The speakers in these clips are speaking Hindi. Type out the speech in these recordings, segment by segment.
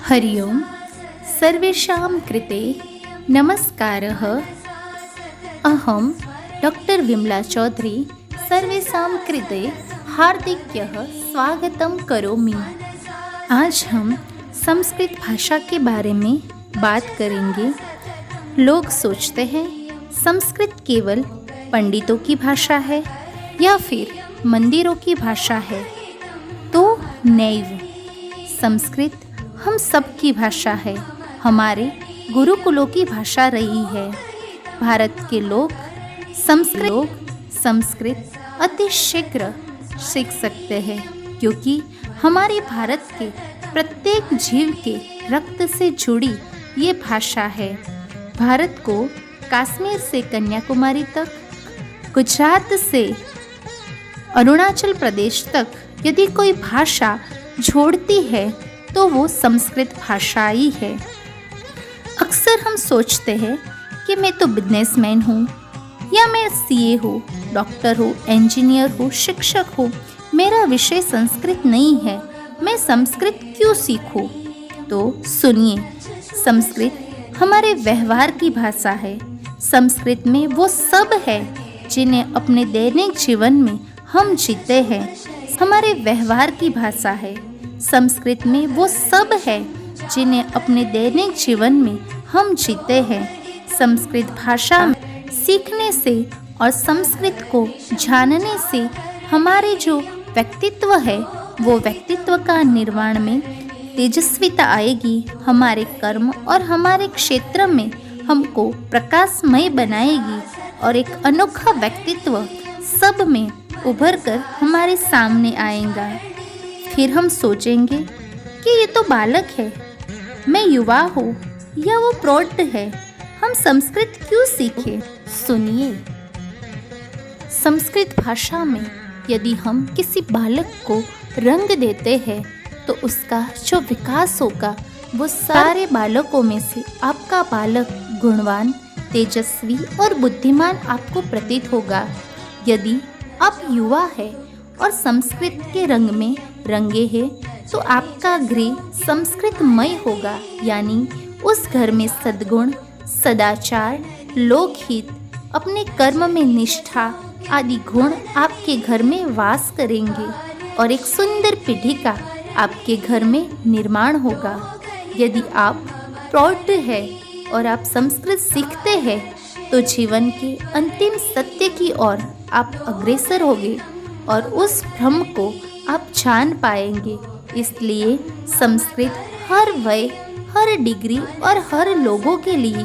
हरि ओम सर्वेषां कृते नमस्कारः। अहं डॉक्टर विमला चौधरी सर्वेषां कृते हार्दिक्यः स्वागतं करोमि। आज हम संस्कृत भाषा के बारे में बात करेंगे। लोग सोचते हैं संस्कृत केवल पंडितों की भाषा है या फिर मंदिरों की भाषा है, तो नैव। संस्कृत हम सब की भाषा है, हमारे गुरुकुलों की भाषा रही है। भारत के लोग संस्कृत अति शीघ्र सीख सकते हैं, क्योंकि हमारे भारत के प्रत्येक जीव के रक्त से जुड़ी ये भाषा है। भारत को कश्मीर से कन्याकुमारी तक, गुजरात से अरुणाचल प्रदेश तक यदि कोई भाषा जोड़ती है तो वो संस्कृत भाषा ही है। अक्सर हम सोचते हैं कि मैं तो बिजनेसमैन हूँ, या मैं सीए हूँ, डॉक्टर हूँ, इंजीनियर हूँ, शिक्षक हूँ, मेरा विषय संस्कृत नहीं है, मैं संस्कृत क्यों सीखूँ? तो सुनिए, संस्कृत हमारे व्यवहार की भाषा है। संस्कृत में वो सब है जिन्हें अपने दैनिक जीवन में हम जीते हैं। हमारे व्यवहार की भाषा है। संस्कृत में वो सब है जिन्हें अपने दैनिक जीवन में हम जीते हैं। संस्कृत भाषा सीखने से और संस्कृत को जानने से हमारे जो व्यक्तित्व है वो व्यक्तित्व का निर्माण में तेजस्विता आएगी। हमारे कर्म और हमारे क्षेत्र में हमको प्रकाशमय बनाएगी और एक अनोखा व्यक्तित्व सब में उभर कर हमारे सामने आएगा। फिर हम सोचेंगे कि ये तो बालक है, मैं युवा हूँ, या वो प्रौढ़ है, हम संस्कृत क्यों सीखें? सुनिए, संस्कृत भाषा में यदि हम किसी बालक को रंग देते हैं तो उसका जो विकास होगा वो सारे बालकों में से आपका बालक गुणवान, तेजस्वी और बुद्धिमान आपको प्रतीत होगा। यदि आप युवा है और संस्कृत के रंग में रंगे हैं तो आपका गृह संस्कृतमय होगा, यानी उस घर में सद्गुण, सदाचार, लोकहित, अपने कर्म में निष्ठा आदि गुण आपके घर में वास करेंगे और एक सुंदर पीढ़ी का आपके घर में निर्माण होगा। यदि आप प्रौढ़ है और आप संस्कृत सीखते हैं तो जीवन के अंतिम सत्य की ओर आप अग्रसर होंगे और उस भ्रम को आप जान पाएंगे। इसलिए संस्कृत हर वय, हर डिग्री और हर लोगों के लिए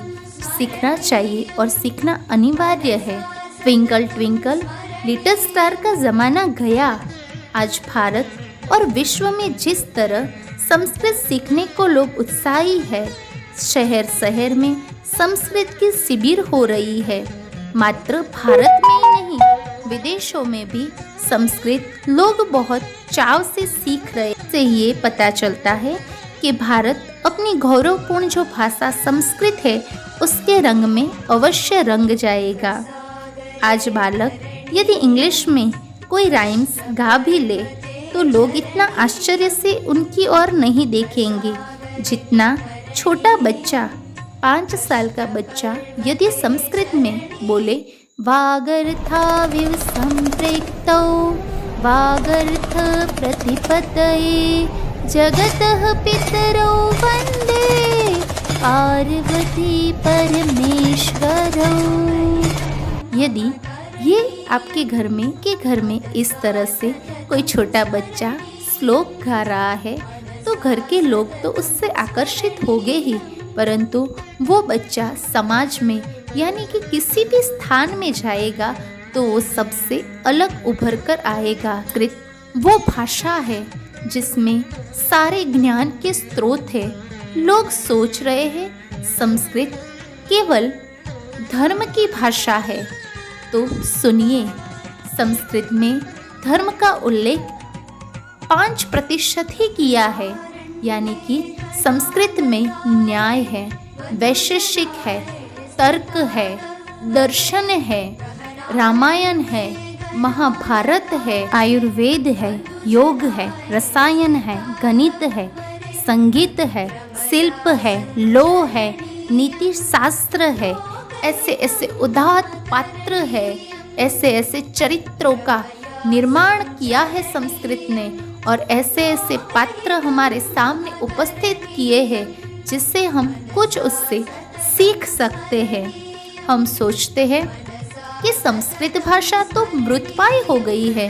सीखना चाहिए और सीखना अनिवार्य है। ट्विंकल ट्विंकल लिटिल स्टार का ज़माना गया। आज भारत और विश्व में जिस तरह संस्कृत सीखने को लोग उत्साही है, शहर शहर में संस्कृत की शिविर हो रही है। मात्र भारत में ही नहीं, विदेशों में भी संस्कृत लोग बहुत चाव से सीख रहे हैं। से ये पता चलता है कि भारत अपनी गौरवपूर्ण जो भाषा संस्कृत है उसके रंग में अवश्य रंग जाएगा। आज बालक यदि इंग्लिश में कोई राइम्स गा भी ले तो लोग इतना आश्चर्य से उनकी ओर नहीं देखेंगे जितना छोटा बच्चा, 5 साल का बच्चा यदि संस्कृत में बोले वागर्थाविव संपृक्तौ वागर्थ प्रतिपतये जगतः पितरौ वन्दे पार्वती परमेश्वरौ। यदि ये आपके घर में इस तरह से कोई छोटा बच्चा श्लोक गा रहा है तो घर के लोग तो उससे आकर्षित होंगे ही, परंतु वो बच्चा समाज में यानी कि किसी भी स्थान में जाएगा तो वो सबसे अलग उभर कर आएगा। संस्कृत वो भाषा है जिसमें सारे ज्ञान के स्रोत है। लोग सोच रहे हैं संस्कृत केवल धर्म की भाषा है, तो सुनिए, संस्कृत में धर्म का उल्लेख 5% ही किया है, यानी कि संस्कृत में न्याय है, वैशेषिक है, तर्क है, दर्शन है, रामायण है, महाभारत है, आयुर्वेद है, योग है, रसायन है, गणित है, संगीत है, शिल्प है, लौह है, नीति शास्त्र है, ऐसे ऐसे उदात्त पात्र है, ऐसे ऐसे चरित्रों का निर्माण किया है संस्कृत ने, और ऐसे ऐसे पात्र हमारे सामने उपस्थित किए हैं जिससे हम कुछ उससे सीख सकते हैं। हम सोचते हैं कि संस्कृत भाषा तो मृतप्राय हो गई है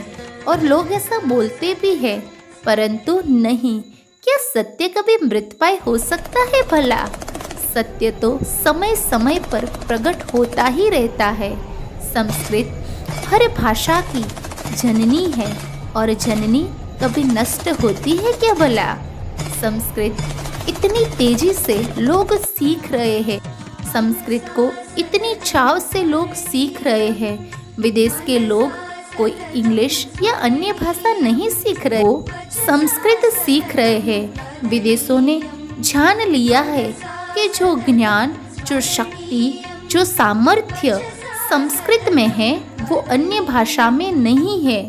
और लोग ऐसा बोलते भी हैं, परंतु नहीं। क्या सत्य कभी मृतप्राय हो सकता है भला? सत्य तो समय समय पर प्रकट होता ही रहता है। संस्कृत हर भाषा की जननी है और जननी कभी नष्ट होती है क्या भला? संस्कृत इतनी तेजी से लोग सीख रहे हैं, संस्कृत को इतनी चाव से लोग सीख रहे हैं। विदेश के लोग कोई इंग्लिश या अन्य भाषा नहीं सीख रहे, वो संस्कृत सीख रहे हैं। विदेशों ने जान लिया है कि जो ज्ञान, जो शक्ति, जो सामर्थ्य संस्कृत में है वो अन्य भाषा में नहीं है।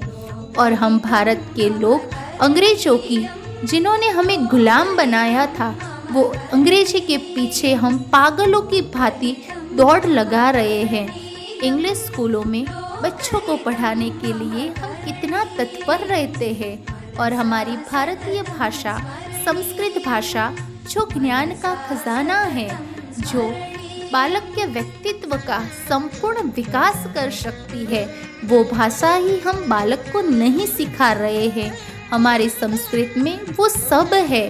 और हम भारत के लोग अंग्रेजों की, जिन्होंने हमें गुलाम बनाया था, वो अंग्रेजी के पीछे हम पागलों की भांति दौड़ लगा रहे हैं। इंग्लिश स्कूलों में बच्चों को पढ़ाने के लिए हम कितना तत्पर रहते हैं, और हमारी भारतीय भाषा, संस्कृत भाषा, जो ज्ञान का खजाना है, जो बालक के व्यक्तित्व का संपूर्ण विकास कर सकती है, वो भाषा ही हम बालक को नहीं सिखा रहे हैं। हमारी संस्कृत में वो सब है।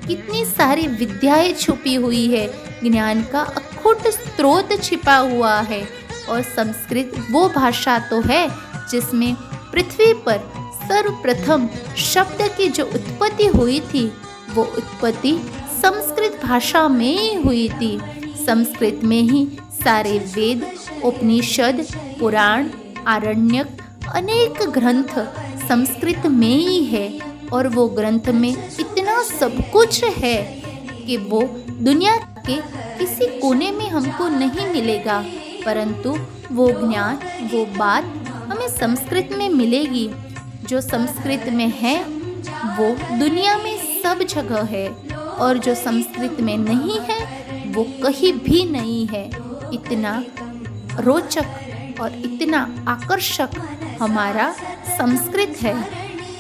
कितनी सारी विद्याएं छुपी हुई है, ज्ञान का अखूट स्रोत छिपा हुआ है। और संस्कृत वो भाषा तो है जिसमें पृथ्वी पर सर्वप्रथम शब्द की जो उत्पत्ति हुई थी, वो उत्पत्ति संस्कृत भाषा में ही हुई थी। संस्कृत में ही सारे वेद, उपनिषद, पुराण, आरण्यक, अनेक ग्रंथ संस्कृत में ही है। और वो ग्रंथ में इतना सब कुछ है कि वो दुनिया के किसी कोने में हमको नहीं मिलेगा, परंतु वो ज्ञान, वो बात हमें संस्कृत में मिलेगी। जो संस्कृत में है वो दुनिया में सब जगह है, और जो संस्कृत में नहीं है वो कहीं भी नहीं है। इतना रोचक और इतना आकर्षक हमारा संस्कृत है।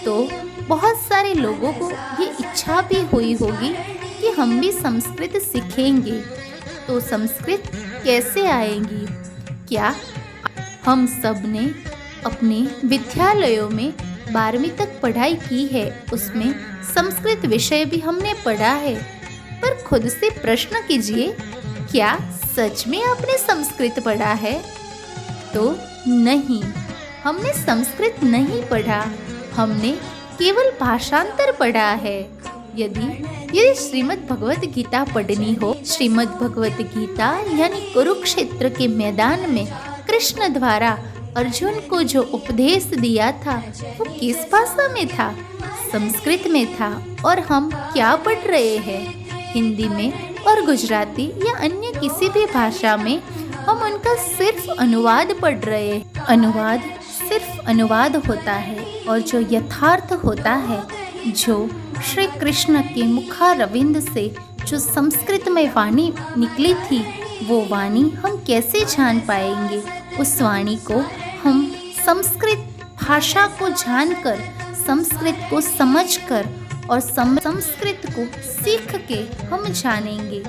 तो बहुत सारे लोगों को ये इच्छा भी हुई होगी कि हम भी संस्कृत सीखेंगे। तो संस्कृत कैसे आएंगी? क्या हम सब ने अपने विद्यालयों में 12वीं तक पढ़ाई की है, उसमें संस्कृत विषय भी हमने पढ़ा है, पर खुद से प्रश्न कीजिए, क्या सच में आपने संस्कृत पढ़ा है? तो नहीं, हमने संस्कृत नहीं पढ़ा, हमने केवल भाषांतर पढ़ा है। यदि श्रीमद् भगवत गीता पढ़नी हो, श्रीमद् भगवत गीता यानी कुरुक्षेत्र के मैदान में कृष्ण द्वारा अर्जुन को जो उपदेश दिया था वो किस भाषा में था? संस्कृत में था। और हम क्या पढ़ रहे हैं? हिंदी में और गुजराती या अन्य किसी भी भाषा में हम उनका सिर्फ अनुवाद पढ़ रहे हैं। अनुवाद सिर्फ अनुवाद होता है, और जो यथार्थ होता है, जो श्री कृष्ण के मुखारविंद से जो संस्कृत में वाणी निकली थी, वो वाणी हम कैसे जान पाएंगे? उस वाणी को हम संस्कृत भाषा को जानकर, संस्कृत को समझकर और संस्कृत को सीख के हम जानेंगे।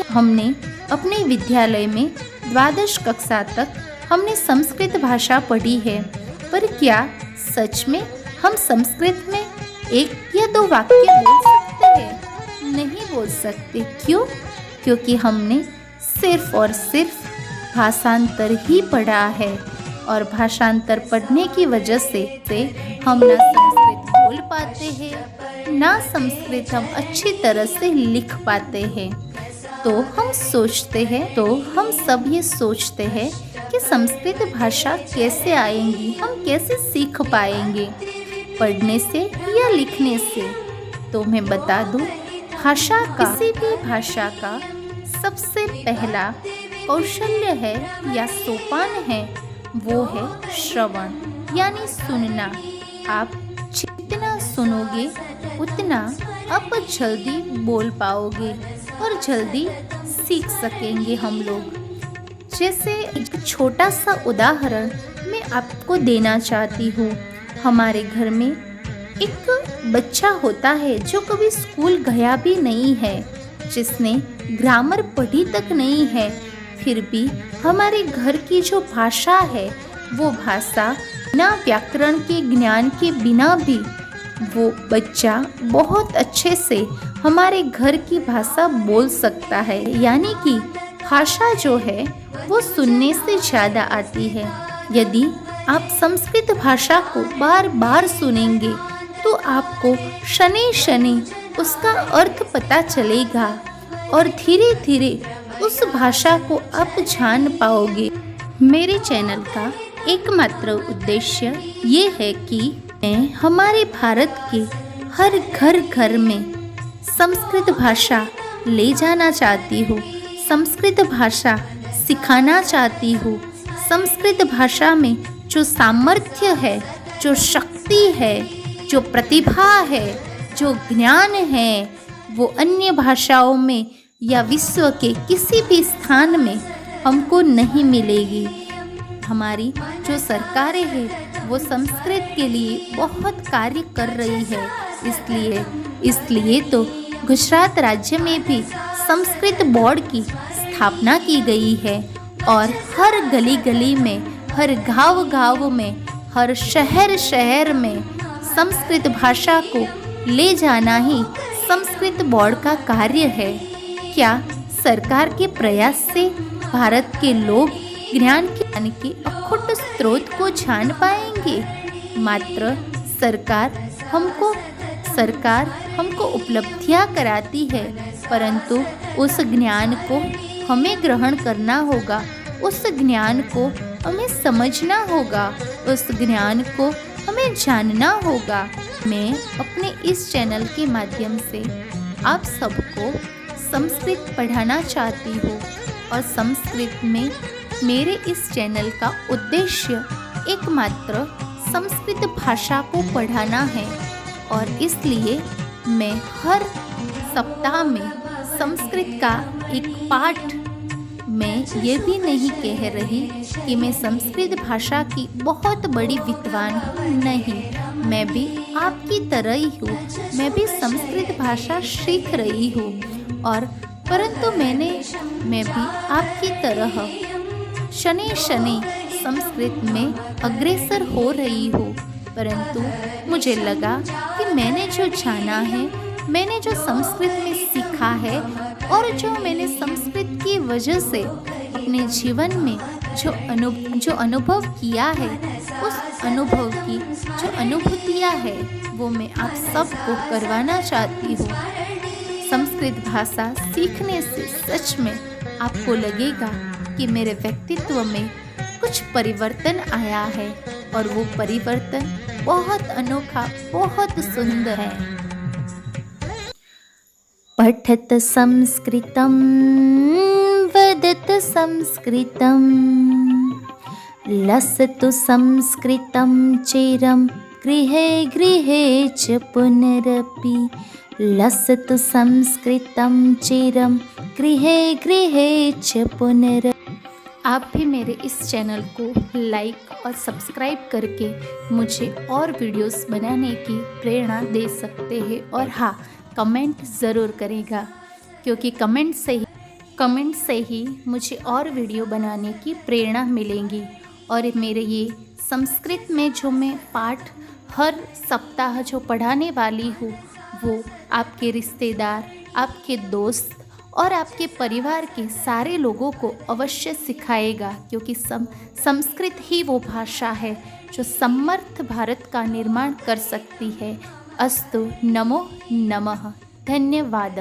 हमने अपने विद्यालय में द्वादश कक्षा तक हमने संस्कृत भाषा पढ़ी है, पर क्या सच में हम संस्कृत में 1 या 2 वाक्य बोल सकते हैं? नहीं बोल सकते। क्यों? क्योंकि हमने सिर्फ और सिर्फ भाषांतर ही पढ़ा है, और भाषांतर पढ़ने की वजह से हम ना संस्कृत बोल पाते हैं, ना संस्कृत हम अच्छी तरह से लिख पाते हैं। तो हम सब ये सोचते हैं कि संस्कृत भाषा कैसे आएंगी, हम कैसे सीख पाएंगे, पढ़ने से या लिखने से? तो मैं बता दूं, किसी भी भाषा का सबसे पहला कौशल्य है या सोपान है, वो है श्रवण यानी सुनना। आप जितना सुनोगे उतना आप जल्दी बोल पाओगे और जल्दी सीख सकेंगे हम लोग। जैसे एक छोटा सा उदाहरण मैं आपको देना चाहती हूँ। हमारे घर में एक बच्चा होता है जो कभी स्कूल गया भी नहीं है, जिसने ग्रामर पढ़ी तक नहीं है, फिर भी हमारे घर की जो भाषा है वो भाषा बिना व्याकरण के ज्ञान के बिना भी वो बच्चा बहुत अच्छे से हमारे घर की भाषा बोल सकता है। यानी कि भाषा जो है वो सुनने से ज़्यादा आती है। यदि आप संस्कृत भाषा को बार बार सुनेंगे तो आपको शनि शनि उसका अर्थ पता चलेगा और धीरे धीरे उस भाषा को आप जान पाओगे। मेरे चैनल का एकमात्र उद्देश्य ये है कि मैं हमारे भारत के हर घर घर में संस्कृत भाषा ले जाना चाहती हूँ, संस्कृत भाषा सिखाना चाहती हूँ। संस्कृत भाषा में जो सामर्थ्य है, जो शक्ति है, जो प्रतिभा है, जो ज्ञान है, वो अन्य भाषाओं में या विश्व के किसी भी स्थान में हमको नहीं मिलेगी। हमारी जो सरकारें हैं वो संस्कृत के लिए बहुत कार्य कर रही है। इसलिए तो गुजरात राज्य में भी संस्कृत बोर्ड की स्थापना की गई है और हर गली गली में, हर गांव गांव में, हर शहर शहर में संस्कृत भाषा को ले जाना ही संस्कृत बोर्ड का कार्य है। क्या सरकार के प्रयास से भारत के लोग ज्ञान के अखुट स्रोत को जान पाएंगे? मात्र सरकार हमको उपलब्धियां कराती है, परंतु उस ज्ञान को हमें ग्रहण करना होगा, उस ज्ञान को हमें समझना होगा, उस ज्ञान को हमें जानना होगा। मैं अपने इस चैनल के माध्यम से आप सबको संस्कृत पढ़ाना चाहती हूँ और संस्कृत में मेरे इस चैनल का उद्देश्य एकमात्र संस्कृत भाषा को पढ़ाना है और इसलिए मैं हर सप्ताह में संस्कृत का एक पाठ, मैं ये भी नहीं कह रही कि मैं संस्कृत भाषा की बहुत बड़ी विद्वान हूँ, नहीं, मैं भी आपकी तरह ही हूँ, मैं भी संस्कृत भाषा सीख रही हूँ और परंतु मैं भी आपकी तरह शनि शनि संस्कृत में अग्रसर हो रही हूँ। परंतु मुझे लगा कि मैंने जो जाना है, मैंने जो संस्कृत में सीखा है और जो मैंने संस्कृत की वजह से अपने जीवन में जो अनुभव किया है, उस अनुभव की जो अनुभूतियाँ है वो मैं आप सबको करवाना चाहती हूँ। संस्कृत भाषा सीखने से सच में आपको लगेगा कि मेरे व्यक्तित्व में कुछ परिवर्तन आया है और वो परिवर्तन बहुत अनोखा, बहुत सुंदर है। पठत संस्कृतं वदत संस्कृतं लसतु संस्कृतं चिरं गृहे गृहे च पुनरपि लसतु संस्कृतं चिरं गृहे गृहे च पुनरपि। आप भी मेरे इस चैनल को लाइक और सब्सक्राइब करके मुझे और वीडियोस बनाने की प्रेरणा दे सकते हैं और हाँ, कमेंट ज़रूर करेगा, क्योंकि कमेंट से ही मुझे और वीडियो बनाने की प्रेरणा मिलेगी। और मेरे ये संस्कृत में जो मैं पाठ हर सप्ताह जो पढ़ाने वाली हूँ वो आपके रिश्तेदार, आपके दोस्त और आपके परिवार के सारे लोगों को अवश्य सिखाएगा, क्योंकि संस्कृत ही वो भाषा है जो समर्थ भारत का निर्माण कर सकती है। अस्तु, नमो नमः, धन्यवाद।